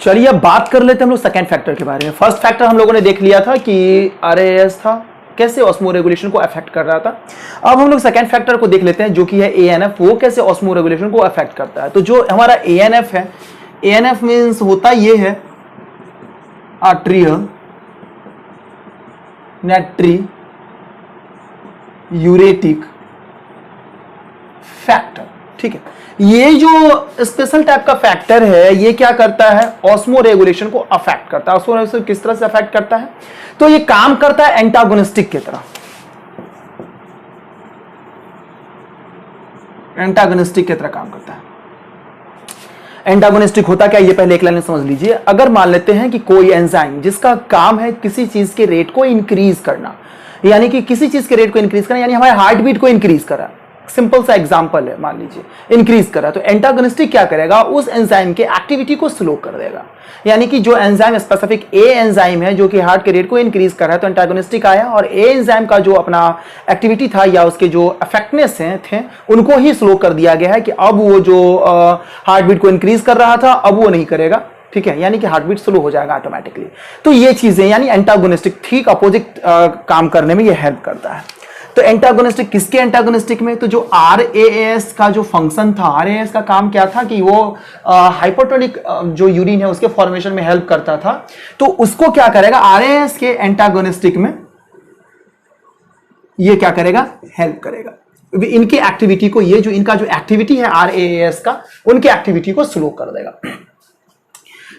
चलिए अब बात कर लेते हैं हम लोग सेकेंड फैक्टर के बारे में। फर्स्ट फैक्टर हम लोगों ने देख लिया था कि आरएएस था, कैसे ऑस्मो रेगुलेशन को अफेक्ट कर रहा था। अब हम लोग सेकेंड फैक्टर को देख लेते हैं जो कि है एएनएफ, वो कैसे ऑस्मो रेगुलेशन को अफेक्ट करता है। तो जो हमारा एएनएफ है, एएनएफ मींस होता ये है आर्ट्रियल नाइट्री यूरेटिक फैक्टर। ठीक है, ये जो स्पेशल टाइप का फैक्टर है ये क्या करता है, ऑस्मो रेगुलेशन को अफेक्ट करता है। ऑस्मो रेगुलेशन किस तरह से अफेक्ट करता है, तो ये काम करता है एंटागोनिस्टिक की तरह। एंटागोनिस्टिक की तरह काम करता है। एंटागोनिस्टिक होता क्या, ये पहले एक लाइन में समझ लीजिए। अगर मान लेते हैं कि कोई एंजाइम जिसका काम है किसी चीज के रेट को इंक्रीज करना, यानी कि किसी चीज के रेट को इंक्रीज करना, यानी हमारे हार्ट बीट को इंक्रीज करा, सिंपल सा एग्जांपल है, मान लीजिए इंक्रीज करा, तो एंटागोनिस्टिक क्या करेगा, उस एंजाइम के एक्टिविटी को स्लो कर देगा। यानी कि जो एंजाइम स्पेसिफिक ए एंजाइम है जो कि हार्ट के रेट को इंक्रीज कर रहा है, तो एंटागोनिस्टिक आया और ए एंजाइम का जो अपना एक्टिविटी था या उसके जो इफेक्टनेस थे उनको ही स्लो कर दिया गया है कि अब वो जो हार्ट बीट को इंक्रीज कर रहा था अब वो नहीं करेगा। ठीक है, यानी कि हार्ट बीट स्लो हो जाएगा ऑटोमेटिकली। तो ये चीजें यानी एंटागोनिस्टिक ठीक अपोजिट काम करने में ये हेल्प करता है। तो एंटागोनिस्टिक किसके एंटागोनिस्टिक में, तो जो आरएएस का जो फंक्शन था, आरएएस का काम क्या था कि वो हाइपोटोनिक जो यूरिन है उसके फॉर्मेशन में हेल्प करता था। तो उसको क्या करेगा, आरएएस के एंटागोनिस्टिक में ये क्या करेगा, हेल्प करेगा। इनकी एक्टिविटी को, ये जो इनका जो एक्टिविटी है आरएएस का, उनकी एक्टिविटी को स्लो कर देगा।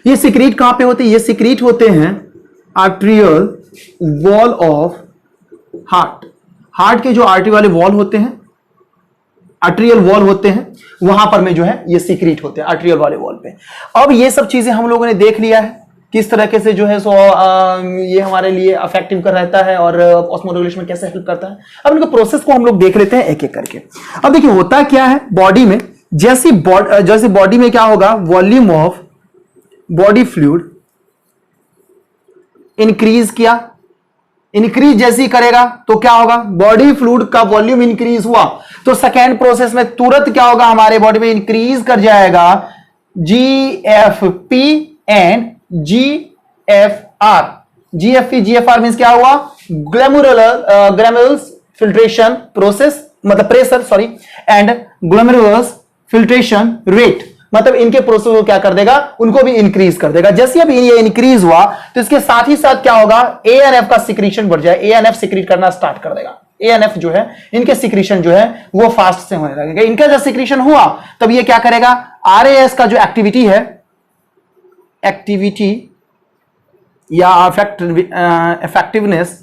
ये सीक्रेट कहां पे होते हैं, ये सीक्रेट होते हैं atrial wall of heart. Heart के जो आर्टरी वाले वॉल होते हैं, आर्ट्रियल वॉल होते हैं, वहां पर में जो है ये सीक्रेट होते हैं आर्ट्रियल वाले वॉल पे। अब ये सब चीजें हम लोगों ने देख लिया है किस तरीके से जो है सो ये हमारे लिए अफेक्टिव कर रहता है और ऑस्मो रेगुलेशन में कैसे हेल्प करता है। अब इनके प्रोसेस को हम लोग देख लेते हैं एक एक करके। अब देखिए होता क्या है बॉडी में, जैसे बॉडी में क्या होगा, volume of body fluid increase किया, इंक्रीज जैसी करेगा तो क्या होगा, बॉडी फ्लूइड का वॉल्यूम इंक्रीज हुआ तो सेकेंड प्रोसेस में तुरंत क्या होगा, हमारे बॉडी में इंक्रीज कर जाएगा GFP and GFR. GFP GFR means क्या हुआ, ग्लोमेरुलस फिल्ट्रेशन प्रोसेस, मतलब pressure sorry, and glomerulus filtration rate, मतलब इनके प्रोसेस को क्या कर देगा, उनको भी इंक्रीज कर देगा। जैसे अब ये इंक्रीज हुआ तो इसके साथ ही साथ क्या होगा, एएनएफ का सिक्रीशन बढ़ जाए, एएनएफ सिक्रीट करना स्टार्ट कर देगा। एएनएफ जो है इनके सिक्रीशन जो है वो फास्ट से होने लगेगा। इनका जब सिक्रीशन हुआ तब ये क्या करेगा, आरएएस का जो एक्टिविटी है, एक्टिविटी या effectiveness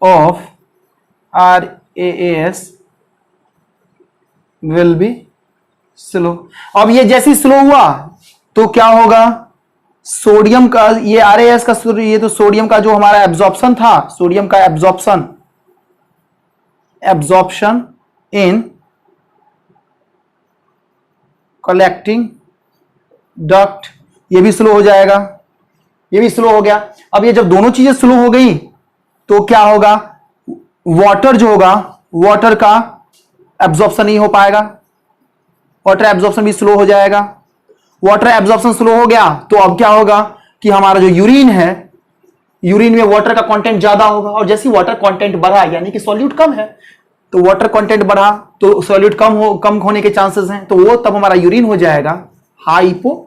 of RAAS will be slow। अब ये जैसी स्लो हुआ तो क्या होगा, सोडियम का, ये RAS का, ये तो सोडियम का जो हमारा एब्जॉर्प्शन था, सोडियम का एब्जॉर्प्शन इन कलेक्टिंग डक्ट, ये भी स्लो हो जाएगा, ये भी स्लो हो गया। अब ये जब दोनों चीजें स्लो हो गई तो क्या होगा, वाटर जो होगा, वाटर का एब्जॉर्प्शन नहीं हो पाएगा, वाटर एब्जॉर्प्शन भी स्लो हो जाएगा। वाटर एब्जॉर्प्शन स्लो हो गया तो अब क्या होगा कि हमारा जो यूरिन है, यूरिन में वाटर का कंटेंट ज्यादा होगा, और जैसे वाटर कंटेंट बढ़ा यानी कि सॉल्यूट कम है, तो वाटर कंटेंट बढ़ा तो सॉल्यूट कम होने के चांसेस हैं, तो वो तब हमारा यूरिन हो जाएगा हाइपोटोनिक।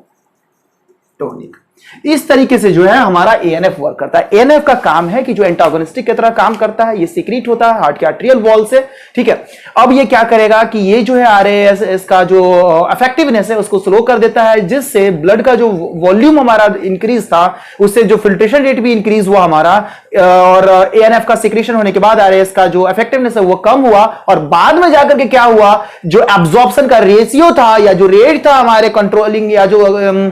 इस तरीके से जो है हमारा एएनएफ वर्क करता है। एएनएफ का काम है कि जो एंटागोनिस्टिक की तरह काम करता है, ये सीक्रेट होता है हार्ट के आर्ट्रियल वॉल से। ठीक है, अब ये क्या करेगा कि ये जो है आरएएस का जो इफेक्टिवनेस है उसको स्लो कर देता है, जिससे ब्लड का जो वॉल्यूम हमारा इंक्रीज था उससे जो फिल्ट्रेशन रेट भी इंक्रीज हुआ हमारा, और एएनएफ का सिक्रेशन होने के बाद आरएएस का जो इफेक्टिवनेस है वो कम हुआ, और बाद में जाकर के क्या हुआ, जो एब्जॉर्प्शन का रेशियो था या जो रेट था हमारे कंट्रोलिंग या जो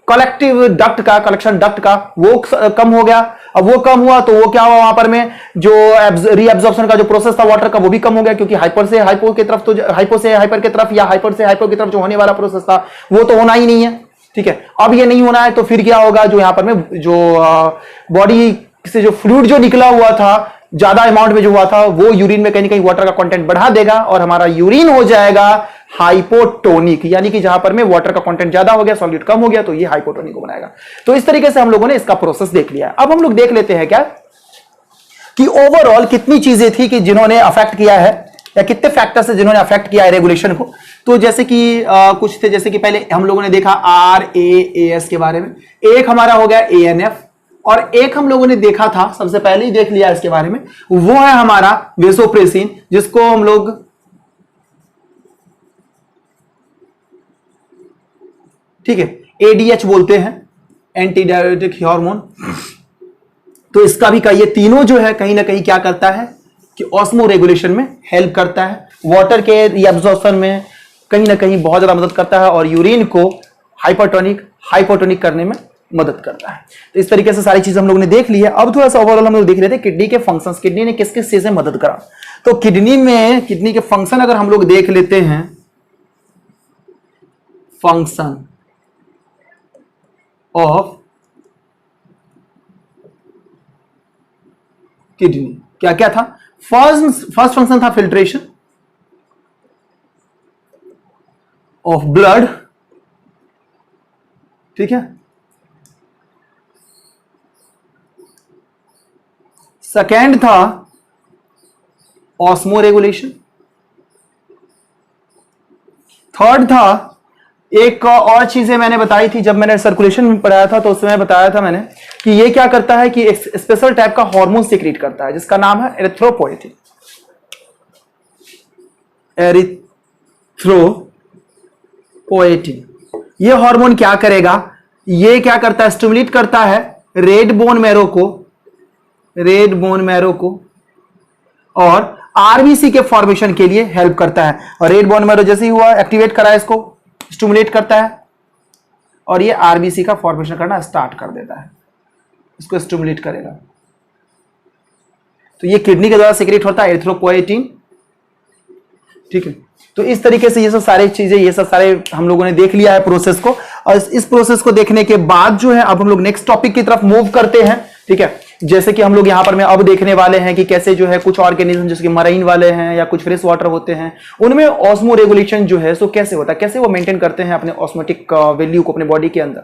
कलेक्टिव डक्ट का, कलेक्शन डक्ट का, वो कम हो गया। अब वो कम हुआ तो वो क्या हुआ, वहां पर में जो रीअब्जॉर्प्शन का जो प्रोसेस था वाटर का वो भी कम हो गया, क्योंकि हाइपर से हाइपो की तरफ, तो हाइपो से हाइपर की तरफ या हाइपर से हाइपो की तरफ जो होने वाला प्रोसेस था वो तो होना ही नहीं है। ठीक है, अब ये नहीं होना है तो फिर क्या होगा, जो यहां पर में जो बॉडी से जो फ्लूइड जो निकला हुआ था ज्यादा अमाउंट में जो हुआ था वो यूरिन में कहीं ना कहीं वाटर का कंटेंट बढ़ा देगा और हमारा यूरिन हो जाएगा हाइपोटोनिक, यानी कि जहां पर में वाटर का कंटेंट ज्यादा हो गया, सॉल्यूट कम हो गया, तो ये हाइपोटोनिक को बनाएगा। तो इस तरीके से हम लोगों ने इसका प्रोसेस देख लिया। अब हम लोग देख लेते हैं क्या कि ओवरऑल कितनी चीजें थी कि जिन्होंने अफेक्ट किया है, या कितने फैक्टर्स है जिन्होंने अफेक्ट किया है रेगुलेशन को। तो जैसे कि कुछ थे, जैसे कि पहले हम लोगों ने देखा RAAS के बारे में, एक हमारा हो गया ANF, और एक हम लोगों ने देखा था, सबसे पहले ही देख लिया इसके बारे में, वो है हमारा वेसोप्रेसिन, जिसको हम लोग ठीक है ADH बोलते हैं, एंटी डायरेटिक हार्मोन। तो इसका भी ये तीनों जो है कहीं ना कहीं क्या करता है कि ऑस्मो रेगुलेशन में हेल्प करता है, वाटर के रीअब्जॉर्प्शन में कहीं ना कहीं बहुत ज्यादा मदद करता है, और यूरिन को हाइपोटोनिक करने में मदद करता है। तो इस तरीके से सारी चीजें हम लोगों ने देख ली है। अब थोड़ा सा ओवरऑल हम लोग देख रहे थे किडनी के फंक्शंस, किडनी ने किस किस चीज में मदद करा। तो किडनी के फंक्शन अगर हम लोग देख लेते हैं, फंक्शन ऑफ किडनी क्या क्या था। फर्स्ट फंक्शन था फिल्ट्रेशन ऑफ ब्लड, ठीक है। सेकेंड था ऑस्मो रेगुलेशन। थर्ड था, एक और चीजें मैंने बताई थी जब मैंने सर्कुलेशन में पढ़ाया था, तो उसमें बताया था मैंने कि ये क्या करता है कि एक स्पेशल टाइप का हार्मोन सीक्रेट करता है जिसका नाम है एरिथ्रोपोएटिन। एरिथ्रोपोएटिन ये हार्मोन क्या करेगा, ये क्या करता है, स्टिमुलेट करता है रेड बोन मैरो को और आरबीसी के फॉर्मेशन के लिए हेल्प करता है। और रेड बोन मैरो जैसे ही हुआ एक्टिवेट करा, इसको स्टिमुलेट करता है और ये आरबीसी का फॉर्मेशन करना स्टार्ट कर देता है, इसको स्टिमुलेट करेगा। तो ये किडनी के द्वारा सीक्रेट होता है एरिथ्रोपोएटिन, ठीक है। तो इस तरीके से ये सब सारी चीजें, ये सब सारे हम लोगों ने देख लिया है प्रोसेस को। और इस प्रोसेस को देखने के बाद जो है अब हम लोग नेक्स्ट टॉपिक की तरफ मूव करते हैं, ठीक है। जैसे कि हम लोग यहां पर में अब देखने वाले हैं कि कैसे जो है कुछ ऑर्गेनिज्म जैसे कि मरीन वाले हैं या कुछ फ्रेश वाटर होते हैं, उनमें ऑस्मो रेगुलेशन जो है सो कैसे होता है, कैसे वो मेंटेन करते हैं अपने ऑस्मोटिक वैल्यू को अपने बॉडी के अंदर।